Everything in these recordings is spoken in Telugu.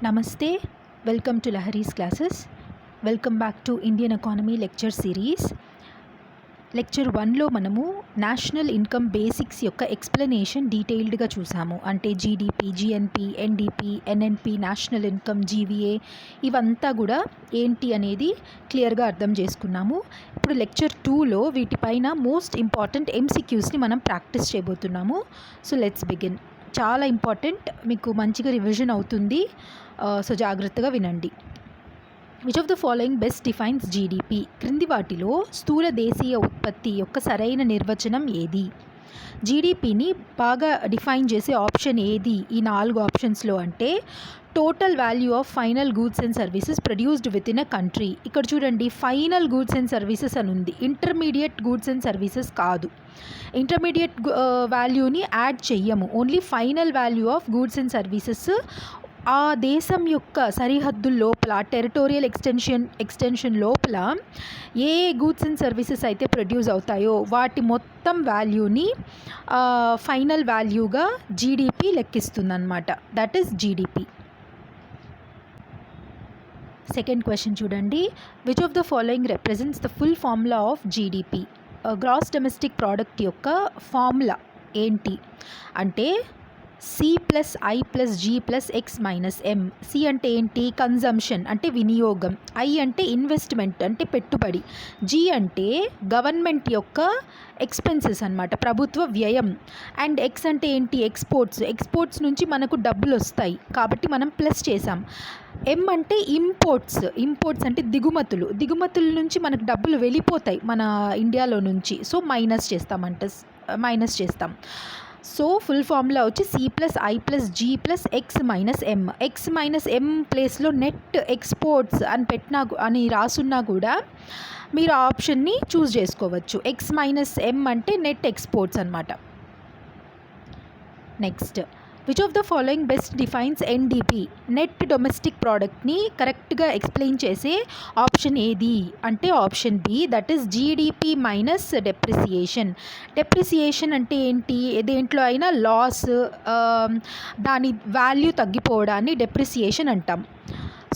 Namaste, welcome to Lahari's classes. Welcome back to Indian Economy lecture series. Lecture 1లో మనము నేషనల్ ఇన్కమ్ బేసిక్స్ యొక్క ఎక్స్ప్లెనేషన్ డీటెయిల్డ్గా చూసాము. అంటే GDP, GNP, NDP, NNP, national income, GVA ఇవంతా కూడా ఏంటి అనేది క్లియర్గా అర్థం చేసుకున్నాము. ఇప్పుడు లెక్చర్ 2లో వీటిపైన మోస్ట్ ఇంపార్టెంట్ ఎంసీక్యూస్ని మనం ప్రాక్టీస్ చేయబోతున్నాము. So let's begin. చాలా ఇంపార్టెంట్, మీకు మంచిగా రివిజన్ అవుతుంది. సో జాగ్రత్తగా వినండి. Which of the following best defines GDP? క్రింది వాటిలో స్థూల దేశీయ ఉత్పత్తి యొక్క సరైన నిర్వచనం ఏది? జీడిపిని బాగా డిఫైన్ చేసే ఆప్షన్ ఏది ఈ 4 ఆప్షన్స్లో అంటే total value of final goods and services produced within a country. ఇక్కడ చూడండి, ఫైనల్ గూడ్స్ అండ్ సర్వీసెస్ అని ఉంది, ఇంటర్మీడియట్ గూడ్స్ అండ్ సర్వీసెస్ కాదు. ఇంటర్మీడియట్ వాల్యూని యాడ్ చెయ్యము, only final value of goods and services ఆ దేశం యొక్క సరిహద్దుల లోపల, టెరిటోరియల్ ఎక్స్టెన్షన్ లోపల ఏ గూడ్స్ అండ్ సర్వీసెస్ అయితే ప్రొడ్యూస్ అవుతాయో వాటి మొత్తం వాల్యూని ఫైనల్ వాల్యూగా జీడిపి లెక్కిస్తుందన్నమాట. That is GDP. Second question చూడండి. Which of the following represents the full formula of GDP? Gross domestic product యొక్క ఫార్ములా ఏంటి అంటే C+I+G+X-M. సి అంటే ఏంటి? కన్జంప్షన్ అంటే వినియోగం. ఐ అంటే ఇన్వెస్ట్మెంట్ అంటే పెట్టుబడి. జీ అంటే గవర్నమెంట్ యొక్క ఎక్స్పెన్సెస్ అన్నమాట, ప్రభుత్వ వ్యయం. అండ్ ఎక్స్ అంటే ఏంటి? ఎక్స్పోర్ట్స్ నుంచి మనకు డబ్బులు వస్తాయి కాబట్టి మనం ప్లస్ చేసాం. ఎం అంటే ఇంపోర్ట్స్ అంటే దిగుమతుల నుంచి మనకు డబ్బులు వెళ్ళిపోతాయి మన ఇండియాలో నుంచి. సో మైనస్ చేస్తాం. సో ఫుల్ ఫార్ములా వచ్చి C+I+G+X-M. X-M ప్లేస్లో నెట్ ఎక్స్పోర్ట్స్ అని రాసున్నా కూడా మీరు ఆ ఆప్షన్ని చూస్ చేసుకోవచ్చు. X-M అంటే నెట్ ఎక్స్పోర్ట్స్ అన్నమాట. Next, which of the following best defines NDP? Net domestic ప్రోడక్ట్ని కరెక్ట్గా ఎక్స్ప్లెయిన్ చేసే ఆప్షన్ ఏది అంటే option B, that is GDP minus depreciation. Depreciation అంటే ఏంటి? దేంట్లో అయినా లాస్, దాని వాల్యూ తగ్గిపోవడాన్ని డెప్రిసియేషన్ అంటాం.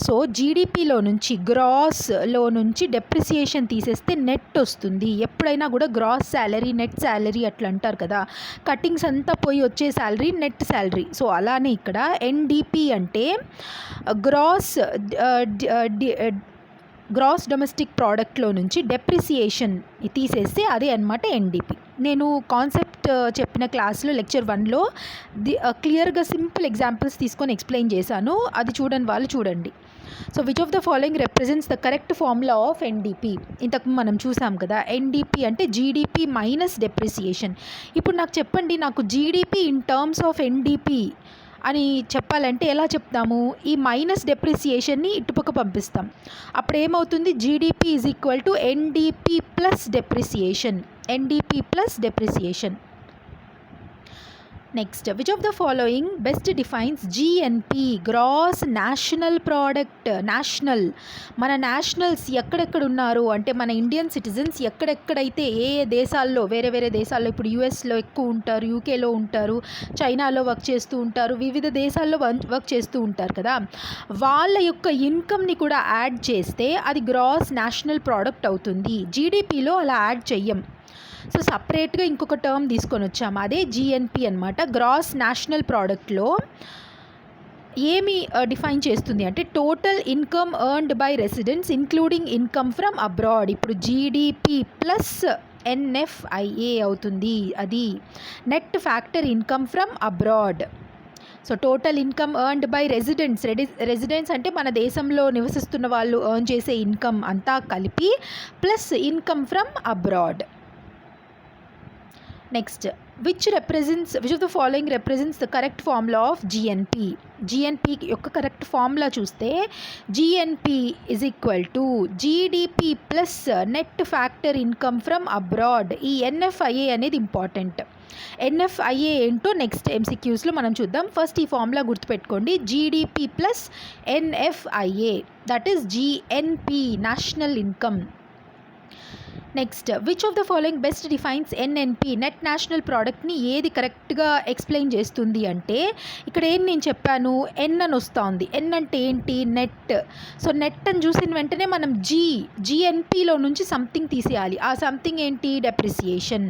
సో జీడిపిలో నుంచి, గ్రాస్లో నుంచి డెప్రిసియేషన్ తీసేస్తే నెట్ వస్తుంది. ఎప్పుడైనా కూడా గ్రాస్ శాలరీ, నెట్ శాలరీ అట్లా అంటారు కదా, కటింగ్స్ అంతా పోయి వచ్చే శాలరీ నెట్ శాలరీ. సో అలానే ఇక్కడ ఎన్డిపి అంటే గ్రాస్ డొమెస్టిక్ ప్రోడక్ట్లో నుంచి డెప్రిసియేషన్ తీసేస్తే అదే అనమాట ఎన్డిపి. నేను కాన్సెప్ట్ చెప్పిన క్లాస్లో లెక్చర్ 1లో క్లియర్గా సింపుల్ ఎగ్జాంపుల్స్ తీసుకొని ఎక్స్ప్లెయిన్ చేశాను, అది చూడండి వాళ్ళు చూడండి. So which of the following represents the correct formula of NDP? ఇంతకు మనం చూసాం కదా, ఎన్డిపి అంటే జీడిపి మైనస్ డెప్రిసియేషన్. ఇప్పుడు నాకు చెప్పండి, నాకు GDP in terms of NDP అని చెప్పాలంటే ఎలా చెప్తాము? ఈ మైనస్ డెప్రిసియేషన్ని ఇటుపక్క పంపిస్తాం. అప్పుడు ఏమవుతుంది? GDP is equal to NDP plus depreciation. Next, which of the following best defines GNP? Gross national product. మన నేషనల్స్ ఎక్కడెక్కడ ఉన్నారు అంటే మన ఇండియన్ సిటిజన్స్ ఎక్కడెక్కడైతే ఏ దేశాల్లో, వేరే దేశాల్లో, ఇప్పుడు యుఎస్లో ఎక్కువ ఉంటారు, యూకేలో ఉంటారు, చైనాలో వర్క్ చేస్తూ ఉంటారు, వివిధ దేశాల్లో వర్క్ చేస్తూ ఉంటారు కదా, వాళ్ళ యొక్క ఇన్కమ్ని కూడా యాడ్ చేస్తే అది గ్రాస్ నేషనల్ ప్రోడక్ట్ అవుతుంది. జీడిపిలో అలా యాడ్ చెయ్యం. సో సపరేట్గా ఇంకొక టర్మ్ తీసుకొని వచ్చాము, అదే జిఎన్పి అనమాట. గ్రాస్ నేషనల్ ప్రోడక్ట్లో ఏమి డిఫైన్ చేస్తుంది అంటే total income earned by residents including income from abroad. ఇప్పుడు జీడిపి ప్లస్ ఎన్ఎఫ్ఐఏ అవుతుంది, అది net factor income from abroad. So total income earned by residents అంటే మన దేశంలో నివసిస్తున్న వాళ్ళు ఎర్న్ చేసే ఇన్కమ్ అంతా కలిపి plus income from abroad. Next, which of the following represents the correct formula of GNP? GNP యొక్క కరెక్ట్ ఫార్ములా చూస్తే GNP is equal to GDP plus net factor income from abroad. ఈ ఎన్ఎఫ్ఐఏ అనేది ఇంపార్టెంట్. ఎన్ఎఫ్ఐఏ ఏంటో నెక్స్ట్ ఎంసీక్యూస్లో మనం చూద్దాం. ఫస్ట్ ఈ ఫార్ములా గుర్తుపెట్టుకోండి, GDP plus NFIA, that is GNP, national income. Next which of the following best defines NNP, net national ప్రోడక్ట్ని ఏది కరెక్ట్గా ఎక్స్ప్లెయిన్ చేస్తుంది అంటే, ఇక్కడ ఏం నేను చెప్పాను, ఎన్ అని వస్తుంది. ఎన్ అంటే ఏంటి, నెట్. సో నెట్ అని చూసిన వెంటనే మనం జిఎన్పిలో నుంచి సంథింగ్ తీసేయాలి. ఆ సంథింగ్ ఏంటి, depreciation.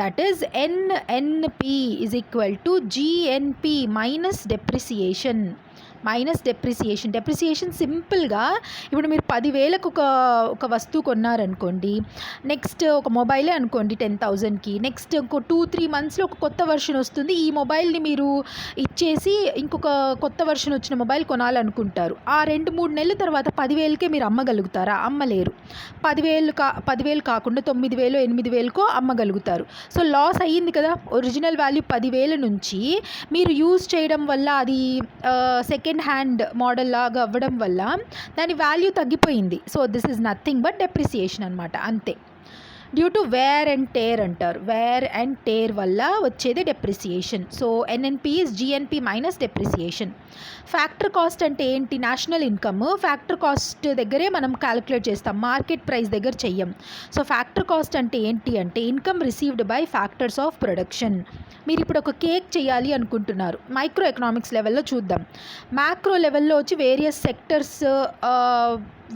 That is NNP is equal to GNP minus depreciation. Depreciation సింపుల్గా, ఇప్పుడు మీరు 10,000కు ఒక వస్తువు కొన్నారనుకోండి, నెక్స్ట్ ఒక మొబైలే అనుకోండి 10,000కి, నెక్స్ట్ ఇంకో 2-3 మంత్స్లో ఒక కొత్త వర్షన్ వస్తుంది. ఈ మొబైల్ని మీరు ఇచ్చేసి ఇంకొక కొత్త వర్షన్ వచ్చిన మొబైల్ కొనాలనుకుంటారు. ఆ 2-3 నెలల తర్వాత 10,000కే మీరు అమ్మగలుగుతారా, అమ్మలేరు. 10,000 కాకుండా 9,000 8,000కో అమ్మగలుగుతారు. సో లాస్ అయ్యింది కదా. ఒరిజినల్ వాల్యూ 10,000 నుంచి మీరు యూజ్ చేయడం వల్ల అది సెకండ్ హ్యాండ్ మోడల్ లాగా అవ్వడం వల్ల దాని వాల్యూ తగ్గిపోయింది. So this is nothing but depreciation అనమాట, అంతే. Due to wear and tear అంటారు. వేర్ అండ్ టేర్ వల్ల వచ్చేది depreciation. So NNP is GNP minus depreciation. Factor cost అంటే ఏంటి, నేషనల్ ఇన్కమ్ ఫ్యాక్టర్ కాస్ట్ దగ్గరే మనం క్యాలిక్యులేట్ చేస్తాం, మార్కెట్ ప్రైస్ దగ్గర చెయ్యం. సో ఫ్యాక్టర్ కాస్ట్ అంటే ఏంటి అంటే, income received by factors of production. మీరు ఇప్పుడు ఒక కేక్ చేయాలి అనుకుంటున్నారు, మైక్రో ఎకనామిక్స్ లెవెల్లో చూద్దాం. మ్యాక్రో లెవెల్లో వచ్చి వేరియస్ సెక్టర్స్,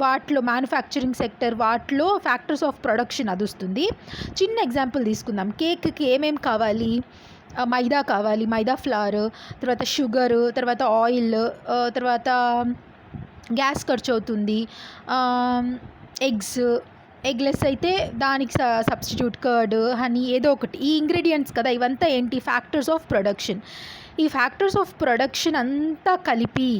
వాటిలో మ్యానుఫ్యాక్చరింగ్ సెక్టర్, వాటిలో ఫ్యాక్టర్స్ ఆఫ్ ప్రొడక్షన్ అది వస్తుంది. చిన్న ఎగ్జాంపుల్ తీసుకుందాం. కేక్కి ఏమేమి కావాలి, మైదా కావాలి, మైదా ఫ్లవర్, తర్వాత షుగర్, తర్వాత ఆయిల్, తర్వాత గ్యాస్ ఖర్చు అవుతుంది, ఎగ్లెస్ అయితే దానికి సబ్స్టిట్యూట్ కర్డ్, హనీ, ఏదో ఒకటి, ఈ ఇంగ్రీడియంట్స్ కదా, ఇవంతా ఏంటి, ఫ్యాక్టర్స్ ఆఫ్ ప్రొడక్షన్. ఈ ఫ్యాక్టర్స్ ఆఫ్ ప్రొడక్షన్ అంతా కలిపితే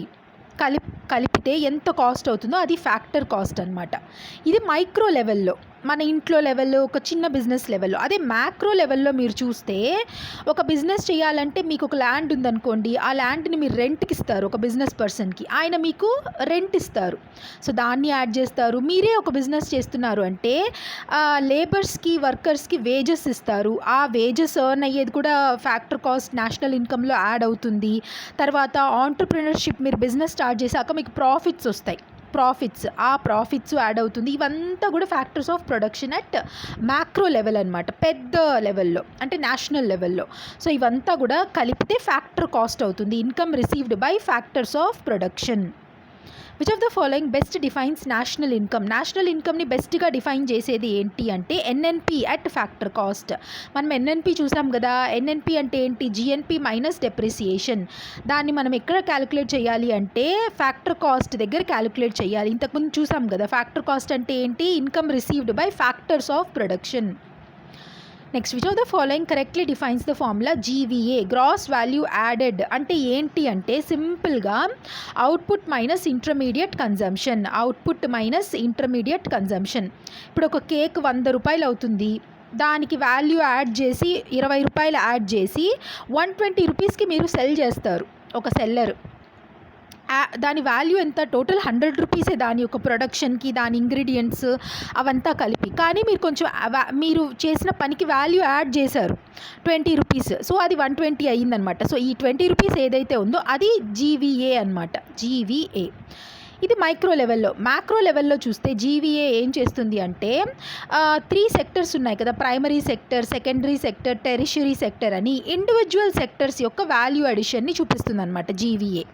ఎంత కాస్ట్ అవుతుందో అది ఫ్యాక్టర్ కాస్ట్ అనమాట. ఇది మైక్రో లెవెల్లో, మన ఇంట్లో లెవెల్లో, ఒక చిన్న బిజినెస్ లెవెల్లో. అదే మ్యాక్రో లెవెల్లో మీరు చూస్తే, ఒక బిజినెస్ చేయాలంటే మీకు ఒక ల్యాండ్ ఉందనుకోండి, ఆ ల్యాండ్ని మీరు రెంట్కి ఇస్తారు ఒక బిజినెస్ పర్సన్కి, ఆయన మీకు రెంట్ ఇస్తారు. సో దాన్ని యాడ్ చేస్తారు. మీరే ఒక బిజినెస్ చేస్తున్నారు అంటే లేబర్స్కి, వర్కర్స్కి వేజెస్ ఇస్తారు. ఆ వేజెస్ ఎర్న్ అయ్యేది కూడా ఫ్యాక్టర్ కాస్ట్ నేషనల్ ఇన్కంలో యాడ్ అవుతుంది. తర్వాత ఆంటర్ప్రినర్షిప్, మీరు బిజినెస్ స్టార్ట్ చేశాక మీకు ప్రాఫిట్స్ వస్తాయి, ఆ ప్రాఫిట్స్ యాడ్ అవుతుంది. ఇవంతా కూడా factors of production at macro level అనమాట, పెద్ద లెవెల్లో అంటే నేషనల్ లెవెల్లో. సో ఇవంతా కూడా కలిపితే ఫ్యాక్టర్ కాస్ట్ అవుతుంది, income received by factors of production. Which of the following best defines national income. నేషనల్ ఇన్కమ్ని బెస్ట్గా డిఫైన్ చేసేది ఏంటి అంటే, ఎన్ఎన్పి అట్ ఫ్యాక్టర్ కాస్ట్. మనం ఎన్ఎన్పి చూసాం కదా. ఎన్ఎన్పి అంటే ఏంటి, జిఎన్పి మైనస్ డెప్రిసియేషన్. దాన్ని మనం ఎక్కడ క్యాలిక్యులేట్ చేయాలి అంటే, ఫ్యాక్టర్ కాస్ట్ దగ్గర క్యాలిక్యులేట్ చేయాలి. ఇంతకుముందు చూసాం కదా, ఫ్యాక్టర్ కాస్ట్ అంటే ఏంటి, income received by factors of production. Next, which of the following correctly defines the formula GVA, gross value added. అంటే ఏంటి అంటే, సింపుల్గా అవుట్పుట్ మైనస్ ఇంటర్మీడియట్ కన్జంప్షన్. ఇప్పుడు ఒక కేక్ 100 రూపాయలు అవుతుంది, దానికి వాల్యూ యాడ్ చేసి 20 రూపాయలు యాడ్ చేసి 120 రూపీస్కి మీరు సెల్ చేస్తారు ఒక సెల్లర్. దాని వాల్యూ ఎంత, టోటల్ 100 రూపీసే దాని యొక్క ప్రొడక్షన్కి, దాని ఇంగ్రీడియంట్స్ అవంతా కలిపి. కానీ మీరు కొంచెం మీరు చేసిన పనికి వాల్యూ యాడ్ చేశారు 20 రూపీస్. సో అది 120 అయ్యిందనమాట. సో ఈ 20 రూపీస్ ఏదైతే ఉందో అది జీవీఏ అనమాట, జీవీఏ. ఇది మైక్రో లెవెల్లో. మ్యాక్రో లెవెల్లో చూస్తే జీవీఏ ఏం చేస్తుంది అంటే, 3 సెక్టర్స్ ఉన్నాయి కదా, primary sector, secondary sector, tertiary sector అని, ఇండివిజువల్ సెక్టర్స్ యొక్క వాల్యూ అడిషన్ని చూపిస్తుంది అనమాట జీవీఏ.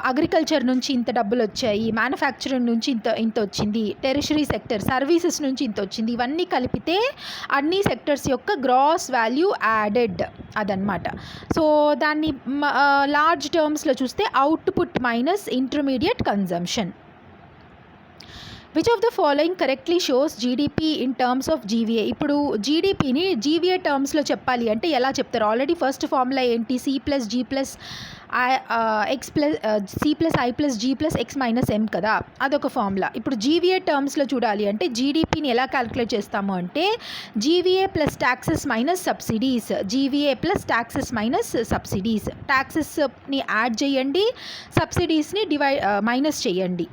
అగ్రికల్చర్ నుంచి ఇంత డబ్బులు వచ్చాయి, మ్యానుఫ్యాక్చరింగ్ నుంచి ఇంత వచ్చింది, టెరిషరీ సెక్టర్ సర్వీసెస్ నుంచి ఇంత వచ్చింది, ఇవన్నీ కలిపితే అన్ని సెక్టర్స్ యొక్క గ్రాస్ వాల్యూ యాడెడ్ అదనమాట. సో దాన్ని లార్జ్ టర్మ్స్లో చూస్తే output minus intermediate consumption. Which of the following correctly shows GDP in terms of GVA. ఇప్పుడు జీడిపిని జీవీఏ టర్మ్స్లో చెప్పాలి అంటే ఎలా చెప్తారు? ఆల్రెడీ ఫస్ట్ ఫార్ములా ఏంటి, C plus I plus G plus X minus M కదా, అదొక ఫార్ములా. ఇప్పుడు జీవీఏ టర్మ్స్లో చూడాలి అంటే జీడిపిని ఎలా క్యాలిక్యులేట్ చేస్తాము అంటే, GVA plus taxes minus subsidies, ట్యాక్సెస్ని యాడ్ చేయండి, సబ్సిడీస్ని మైనస్ చేయండి.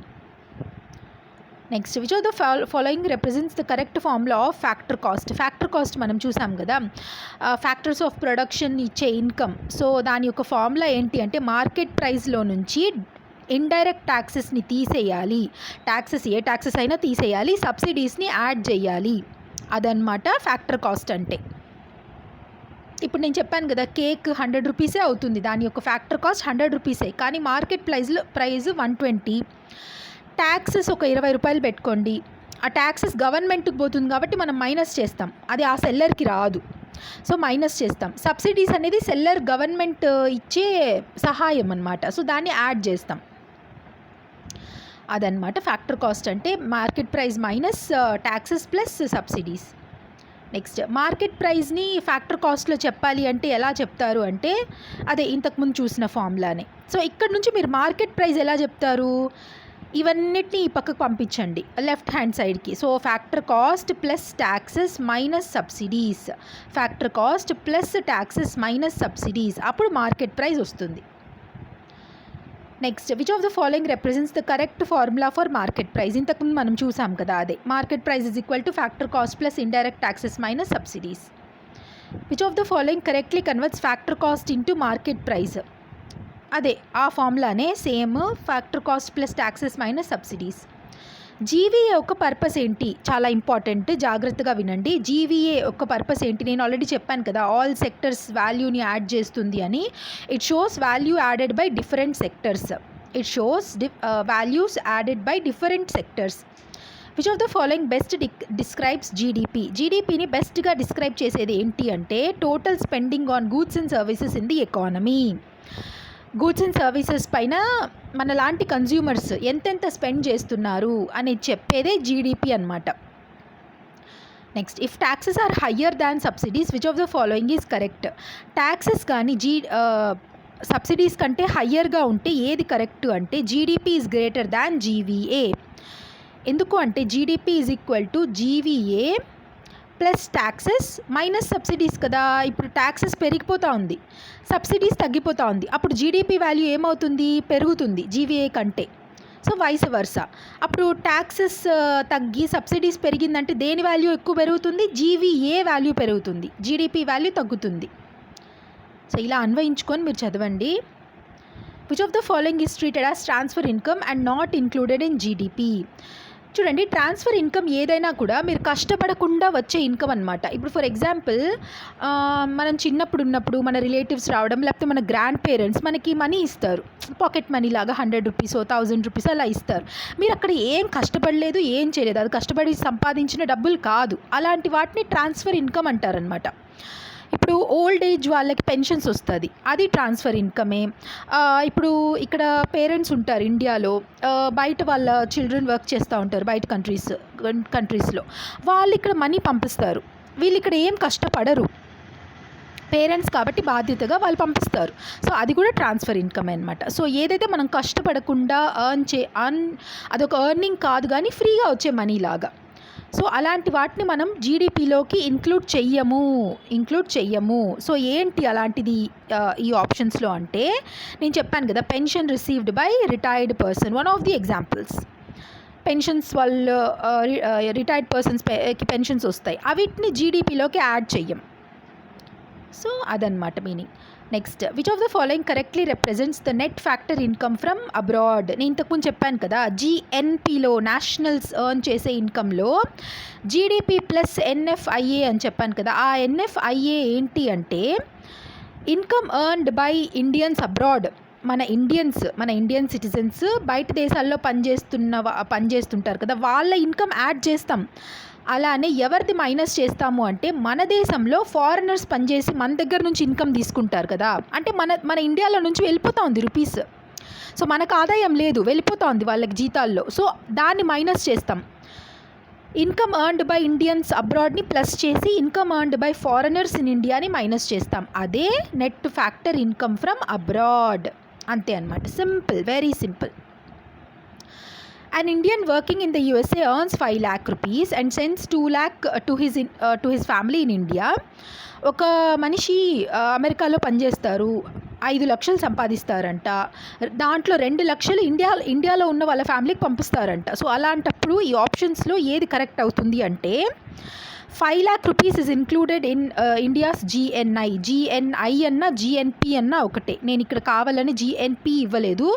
Next, which of the following represents the correct formula of factor cost. Factor cost మనం చూసాం కదా, ఫ్యాక్టర్స్ ఆఫ్ ప్రొడక్షన్ ఇచ్చే ఇన్కమ్. సో దాని యొక్క ఫార్ములా ఏంటి అంటే, మార్కెట్ ప్రైస్లో నుంచి ఇండైరెక్ట్ ట్యాక్సెస్ని తీసేయాలి, ట్యాక్సెస్ ఏ ట్యాక్సెస్ అయినా తీసేయాలి, సబ్సిడీస్ని యాడ్ చేయాలి. అదనమాట ఫ్యాక్టర్ కాస్ట్ అంటే. ఇప్పుడు నేను చెప్పాను కదా, కేక్ 100 రూపీసే అవుతుంది, దాని యొక్క ఫ్యాక్టర్ కాస్ట్ 100 రూపీసే, కానీ మార్కెట్ ప్రైస్ 120. ట్యాక్సెస్ ఒక 20 రూపాయలు పెట్టుకోండి, ఆ ట్యాక్సెస్ గవర్నమెంట్కి పోతుంది కాబట్టి మనం మైనస్ చేస్తాం, అది ఆ సెల్లర్కి రాదు, సో మైనస్ చేస్తాం. సబ్సిడీస్ అనేది సెల్లర్ గవర్నమెంట్ ఇచ్చే సహాయం అన్నమాట, సో దాన్ని యాడ్ చేస్తాం. అదనమాట ఫ్యాక్టర్ కాస్ట్ అంటే, market price minus taxes plus subsidies. Next, market ప్రైస్ని ఫ్యాక్టర్ కాస్ట్లో చెప్పాలి అంటే ఎలా చెప్తారు అంటే, అదే ఇంతకుముందు చూసిన ఫార్ములానే. సో ఇక్కడ నుంచి మీరు మార్కెట్ ప్రైస్ ఎలా చెప్తారు, ఇవన్నిటిని ఈ పక్కకు పంపించండి లెఫ్ట్ హ్యాండ్ సైడ్కి. So factor cost plus taxes minus subsidies, factor cost plus taxes minus subsidies, అప్పుడు మార్కెట్ ప్రైస్ వస్తుంది. Next, which of the following represents the correct formula for market price. ఇంతకుముందు మనం చూసాం కదా, అదే market price is equal to factor cost plus indirect taxes minus subsidies. Which of the following correctly converts factor cost into market price. అదే ఆ ఫార్ములానే same, factor cost plus taxes minus subsidies. GVA యొక్క పర్పస్ ఏంటి, చాలా ఇంపార్టెంట్, జాగ్రత్తగా వినండి. జీవీఏ యొక్క పర్పస్ ఏంటి, నేను ఆల్రెడీ చెప్పాను కదా, ఆల్ సెక్టర్స్ వాల్యూని యాడ్ చేస్తుంది అని. It shows value added by different sectors, it shows values added by different sectors. Which of the following best describes GDP. జీడిపిని బెస్ట్గా డిస్క్రైబ్ చేసేది ఏంటి అంటే, total spending on goods and services in the economy. Goods and services పైన మన లాంటి కన్జ్యూమర్స్ ఎంతెంత స్పెండ్ చేస్తున్నారు అనేది చెప్పేదే జీడిపి అనమాట. Next, if taxes are higher than subsidies which of the following is correct. Taxes కానీ సబ్సిడీస్ కంటే హయ్యర్గా ఉంటే ఏది కరెక్ట్ అంటే, GDP is greater than GVA. ఎందుకు అంటే GDP is equal to GVA plus taxes minus subsidies కదా. ఇప్పుడు ట్యాక్సెస్ పెరిగిపోతూ ఉంది, సబ్సిడీస్ తగ్గిపోతూ ఉంది, అప్పుడు జీడిపి వాల్యూ ఏమవుతుంది, పెరుగుతుంది జీవీఏ కంటే. సో వైస్ వర్సా, అప్పుడు ట్యాక్సెస్ తగ్గి సబ్సిడీస్ పెరిగిందంటే దేని వాల్యూ ఎక్కువ పెరుగుతుంది, జీవీఏ వాల్యూ పెరుగుతుంది, జీడిపి వాల్యూ తగ్గుతుంది. సో ఇలా అన్వయించుకొని మీరు చదవండి. Which of the following is treated as transfer income and not included in GDP. చూడండి, ట్రాన్స్ఫర్ ఇన్కమ్ ఏదైనా కూడా మీరు కష్టపడకుండా వచ్చే ఇన్కమ్ అనమాట. ఇప్పుడు ఫర్ ఎగ్జాంపుల్, మనం చిన్నప్పుడు ఉన్నప్పుడు మన రిలేటివ్స్ రావడం, లేకపోతే మన గ్రాండ్ పేరెంట్స్ మనకి మనీ ఇస్తారు, పాకెట్ మనీ లాగా 100 రూపీస్ 1000 రూపీస్ అలా ఇస్తారు. మీరు అక్కడ ఏం కష్టపడలేదు, ఏం చేయలేదు, అది కష్టపడి సంపాదించిన డబ్బులు కాదు, అలాంటి వాటిని ట్రాన్స్ఫర్ ఇన్కమ్ అంటారనమాట. ఇప్పుడు ఓల్డ్ ఏజ్ వాళ్ళకి పెన్షన్స్ వస్తుంది, అది ట్రాన్స్ఫర్ ఇన్కమే. ఇప్పుడు ఇక్కడ పేరెంట్స్ ఉంటారు ఇండియాలో, బయట వాళ్ళ చిల్డ్రన్ వర్క్ చేస్తూ ఉంటారు బయట కంట్రీస్లో, వాళ్ళు ఇక్కడ మనీ పంపిస్తారు, వీళ్ళు ఇక్కడ ఏం కష్టపడరు, పేరెంట్స్ కాబట్టి బాధ్యతగా వాళ్ళు పంపిస్తారు. సో అది కూడా ట్రాన్స్ఫర్ ఇన్కమ్ అనమాట. సో ఏదైతే మనం కష్టపడకుండా అదొక ఎర్నింగ్ కాదు కానీ ఫ్రీగా వచ్చే మనీ లాగా, సో అలాంటి వాటిని మనం జీడిపిలోకి ఇంక్లూడ్ చెయ్యము. సో ఏంటి అలాంటిది ఈ ఆప్షన్స్లో అంటే, నేను చెప్పాను కదా, pension received by retired person, one of the examples. Pensions వాళ్ళు రిటైర్డ్ పర్సన్స్కి పెన్షన్స్ వస్తాయి, అవిటిని జీడిపిలోకి యాడ్ చెయ్యం. సో అదనమాట meaning. Next, which of the following correctly represents the net factor income from abroad. నేను ఇంతకుముందు చెప్పాను కదా, జీఎన్పిలో నేషనల్స్ ఎర్న్ చేసే ఇన్కంలో జీడిపి ప్లస్ ఎన్ఎఫ్ఐఏ అని చెప్పాను కదా. ఆ ఎన్ఎఫ్ఐఏ ఏంటి అంటే, income earned by Indians abroad. మన ఇండియన్ సిటిజన్స్ బయట దేశాల్లో పనిచేస్తుంటారు కదా, వాళ్ళ ఇన్కమ్ యాడ్ చేస్తాం. అలానే ఎవరిది మైనస్ చేస్తాము అంటే, మన దేశంలో ఫారినర్స్ పనిచేసి మన దగ్గర నుంచి ఇన్కమ్ తీసుకుంటారు కదా, అంటే మన ఇండియాలో నుంచి వెళ్ళిపోతూ ఉంది రూపీస్, సో మనకు ఆదాయం లేదు, వెళ్ళిపోతూ ఉంది వాళ్ళకి జీతాల్లో, సో దాన్ని మైనస్ చేస్తాం. ఇన్కమ్ ఎర్న్డ్ బై ఇండియన్స్ అబ్రాడ్ని ప్లస్ చేసి income earned by foreigners in ఇండియాని మైనస్ చేస్తాం. అదే net factor income from abroad, అంతే అనమాట. Simple, very simple. An Indian working in the USA earns 5 lakh rupees and sends 2 lakh to his family in India. ఒక మనిషి అమెరికాలో పనిచేస్తారు, 5 లక్షలు సంపాదిస్తారంట, దాంట్లో 2 లక్షలు ఇండియాలో ఉన్న వాళ్ళ ఫ్యామిలీకి పంపిస్తారంట. సో అలాంటప్పుడు ఈ ఆప్షన్స్లో ఏది కరెక్ట్ అవుతుంది అంటే, 5 lakh rupees is included in India's GNI. GNI అన్న GNP అన్న ఒకటే. నేను ఇక్కడ కావాలని GNP ఇవ్వలేదు.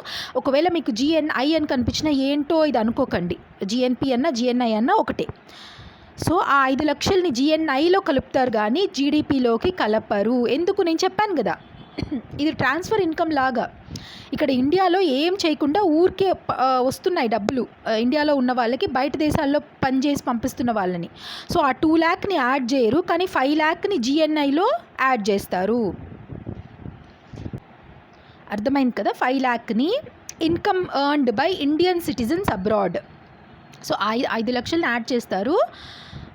ఒకవేళ మీకు GNI అని కనిపించినా ఏంటో ఇది అనుకోకండి. GNP అన్న GNI అన్న ఒకటే. సో ఆ 5 లక్షల్ని GNIలో కలుపుతారు కానీ జీడిపిలోకి కలపరు. ఎందుకు? నేను చెప్పాను కదా, ఇది ట్రాన్స్ఫర్ ఇన్కమ్ లాగా. ఇక్కడ ఇండియాలో ఏం చేయకుండా ఊరికే వస్తున్నాయి డబ్బులు ఇండియాలో ఉన్న వాళ్ళకి, బయట దేశాల్లో పనిచేసి పంపిస్తున్న వాళ్ళని. సో ఆ 2 lakని యాడ్ చేయరు, కానీ 5 lakని GNIలో యాడ్ చేస్తారు. అర్థమైంది కదా? 5 lakని income earned by Indian citizens abroad. So 5 లక్షలని యాడ్ చేస్తారు,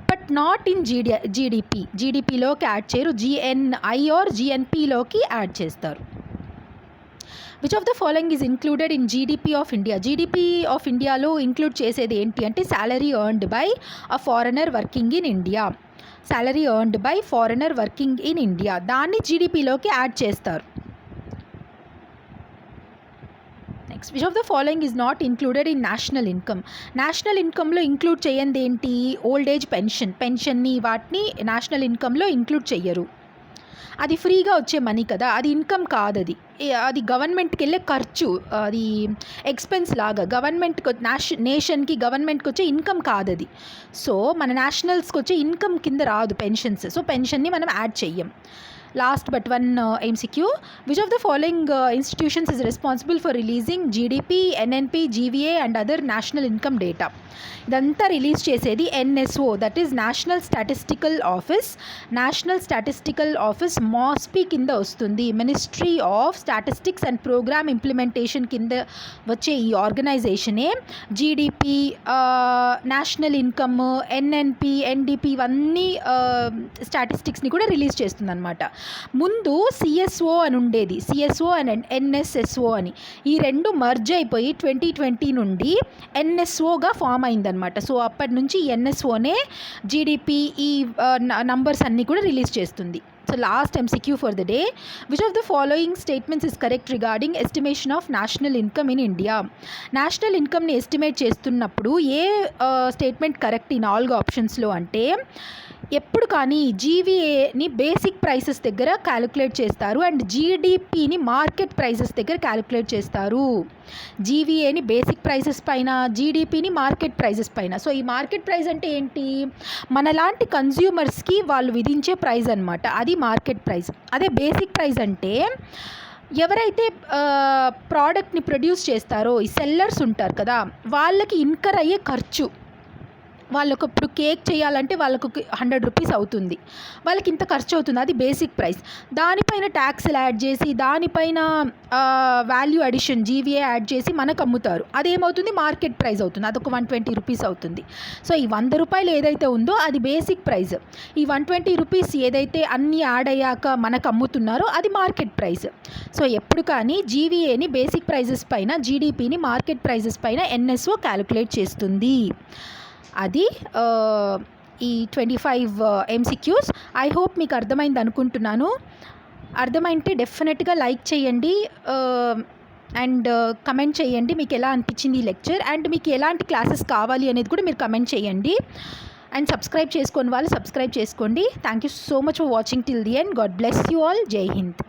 బట్ నాట్ ఇన్ జీడిపిలోకి యాడ్ చేయరు. GNI ఆర్ GNPలోకి యాడ్ చేస్తారు. Which of the following is included in GDP of India? GDP of ఇండియాలో ఇంక్లూడ్ చేసేది ఏంటి అంటే salary earned by a foreigner working in India. Salary earned by foreigner working in India, దాన్ని జీడిపిలోకి యాడ్ చేస్తారు. Next, which of the following is not included in national income? National ఇన్కంలో ఇంక్లూడ్ చేయండి ఏంటి? ఓల్డ్ ఏజ్ పెన్షన్ని వాటిని నేషనల్ ఇన్కంలో ఇంక్లూడ్ చెయ్యరు. అది ఫ్రీగా వచ్చే మనీ కదా, అది ఇన్కమ్ కాదు. అది గవర్నమెంట్కి వెళ్ళే ఖర్చు, అది ఎక్స్పెన్స్ లాగా. నేషన్కి గవర్నమెంట్కి వచ్చే ఇన్కమ్ కాదు అది. సో మన నేషనల్స్కి వచ్చే ఇన్కమ్ కింద రాదు పెన్షన్స్. సో పెన్షన్ని మనం యాడ్ చెయ్యం. Last but one MCQ, which of the following institutions is responsible for releasing GDP, NNP, GVA and other national income data? ఇదంతా రిలీజ్ చేసేది NSO, that is national statistical office. National statistical office MOSPI కింద వస్తుంది. Ministry of statistics and programme implementation కింద వచ్చే ఈ ఆర్గనైజేషనే GDP, national income, NNP, NDP ఇవన్నీ స్టాటిస్టిక్స్ని కూడా రిలీజ్ చేస్తుంది అనమాట. ముందు CSO అని ఉండేది, CSO అండ్ NSSO అని. ఈ రెండు మర్జ్ అయిపోయి 2020 నుండి NSOగా ఫామ్ అయిందనమాట. సో అప్పటి నుంచి NSOనే GDP ఈ నంబర్స్ అన్నీ కూడా రిలీజ్ చేస్తుంది. So last MCQ for the day, which of the following statements is correct regarding estimation of national income in India? National ఇన్కమ్ని ఎస్టిమేట్ చేస్తున్నప్పుడు ఏ స్టేట్మెంట్ కరెక్ట్ ఈ 4 ఆప్షన్స్లో అంటే, ఎప్పుడు కానీ GVAని బేసిక్ ప్రైసెస్ దగ్గర క్యాలిక్యులేట్ చేస్తారు అండ్ GDPని మార్కెట్ ప్రైసెస్ దగ్గర క్యాలిక్యులేట్ చేస్తారు. GVAని బేసిక్ ప్రైసెస్ పైన, GDPని మార్కెట్ ప్రైసెస్ పైన. సో ఈ మార్కెట్ ప్రైస్ అంటే ఏంటి? మనలాంటి కన్జ్యూమర్స్కి వాళ్ళు విధించే ప్రైస్ అనమాట, అది మార్కెట్ ప్రైస్. అదే బేసిక్ ప్రైస్ అంటే ఎవరైతే ప్రోడక్ట్ని ప్రొడ్యూస్ చేస్తారో ఈ సెల్లర్స్ ఉంటారు కదా, వాళ్ళకి ఇన్కర్ అయ్యే ఖర్చు. వాళ్ళకు ఇప్పుడు కేక్ చేయాలంటే వాళ్ళకు 100 రూపీస్ అవుతుంది, వాళ్ళకి ఇంత ఖర్చు అవుతుంది, అది బేసిక్ ప్రైస్. దానిపైన ట్యాక్స్లు యాడ్ చేసి, దానిపైన వాల్యూ అడిషన్ GVA యాడ్ చేసి మనకు అమ్ముతారు. అదేమవుతుంది? మార్కెట్ ప్రైస్ అవుతుంది, అదొక 120 రూపీస్ అవుతుంది. సో ఈ 100 రూపాయలు ఏదైతే ఉందో అది బేసిక్ ప్రైస్. ఈ 120 రూపీస్ ఏదైతే అన్నీ యాడ్ అయ్యాక మనకు అమ్ముతున్నారో అది మార్కెట్ ప్రైస్. సో ఎప్పుడు కానీ GVAని బేసిక్ ప్రైజెస్ పైన, GDPని మార్కెట్ ప్రైజెస్ పైన NSO క్యాలిక్యులేట్ చేస్తుంది. అది ఈ 25 MCQs. ఐ హోప్ మీకు అర్థమైంది అనుకుంటున్నాను. అర్థమైంటే డెఫినెట్గా లైక్ చేయండి అండ్ కమెంట్ చేయండి మీకు ఎలా అనిపించింది ఈ లెక్చర్, అండ్ మీకు ఎలాంటి క్లాసెస్ కావాలి అనేది కూడా మీరు కమెంట్ చేయండి. అండ్ సబ్స్క్రైబ్ చేసుకోని వాళ్ళు సబ్స్క్రైబ్ చేసుకోండి. Thank you so much for watching till the end. God bless you all. జై హింద్.